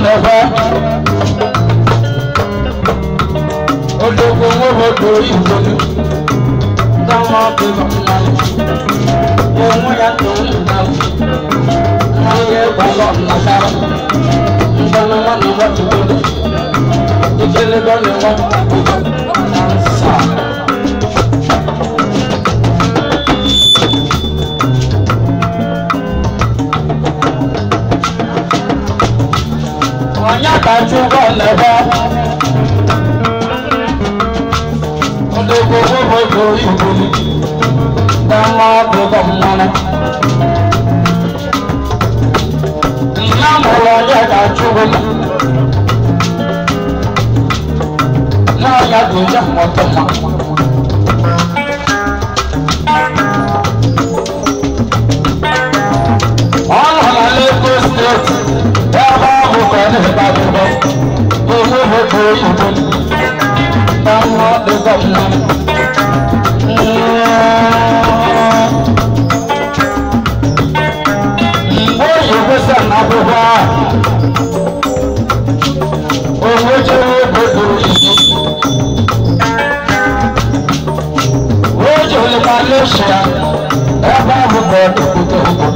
never. Odogo wo do ibo ni. Dawo pe ba na. Ohun ya to na. Aye ba lo na ka. Ndana ma ni wa to do. Ikele go ni wa ko. Sa. Wanya ka ju go never. Odogo wo do ibo ni. Dawo pe ba na. Ya ka ju go na ya do ja mo to ma. All on a Lagos state, ever who can have it. Who will go into down the government? Oh, you was an Abuja. Oh, what you will do? Oh, you will Malaysia. Ever who got to put over.